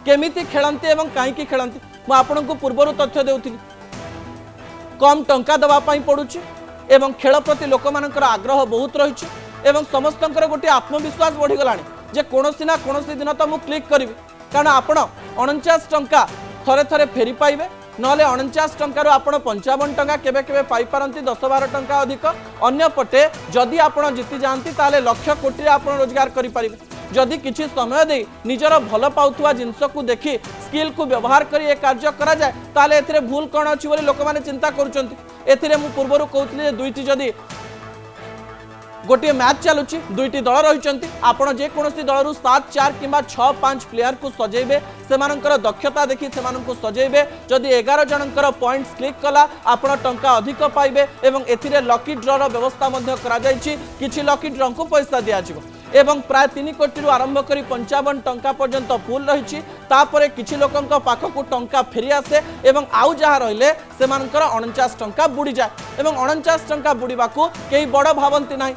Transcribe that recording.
केमिति खेलती एवं कहीं खेलती मु आपन को पूर्वर तथ्य देउथि कम टंका दवापाई पड़ुछि एवं खेल प्रति लोक मानकर आग्रह बहुत रही एवं समस्तंकर गोटे आत्मविश्वास बढ़ीगलानी जे कोनोसी ना कोनोसी दिन तो मुझे क्लिक करी कारण आपण 49 टंका थरे थरे फेरी पाइबे नले 49 टंकार आपण 55 टंका केबे केबे पाई पारंती 10-12 टंका अधिक अन्य पटे जदि आपण जीति जाती ताले लक्ष कोटी आपण रोजगार करि परिबे जदि किछि समय दे निजर भल पाउथुवा जिंस को देखि स्किल को व्यवहार करी ए कार्य करा जाए ताले एथिरे भूल कोन अछि बोली लोक माने चिंता करूचंती एथिरे मु पूर्वरु कहउतली जे दुईटी जदि गोटे मैच चलुची दुईटी दल रही आपण जेकोसी दलू 7-4 किंबा 6-5 प्लेयर को सजेबे सेमानंकर दक्षता देखि सेमानंको सजेबे जदि 11 जनकर पॉइंट्स क्लिक कला आपण टंका अधिक पाइबे एवं एथिरे लकी ड्रॉ रो व्यवस्था मध्य करा जायछि किछि लकी ड्रॉ को पैसा दिया जिवो एवं प्राय 3 कोटी रु आरंभ करी 55 टंका पर्यंत पूल रही तापरे किछि लोकंक पाखकु टंका फेरी आसे एवं आउ जहा रहिले सेमानकर 49 टंका बुड़ी जाए एवं 49 टंका बुड़ीबाकू केही बड़ भावंती नाही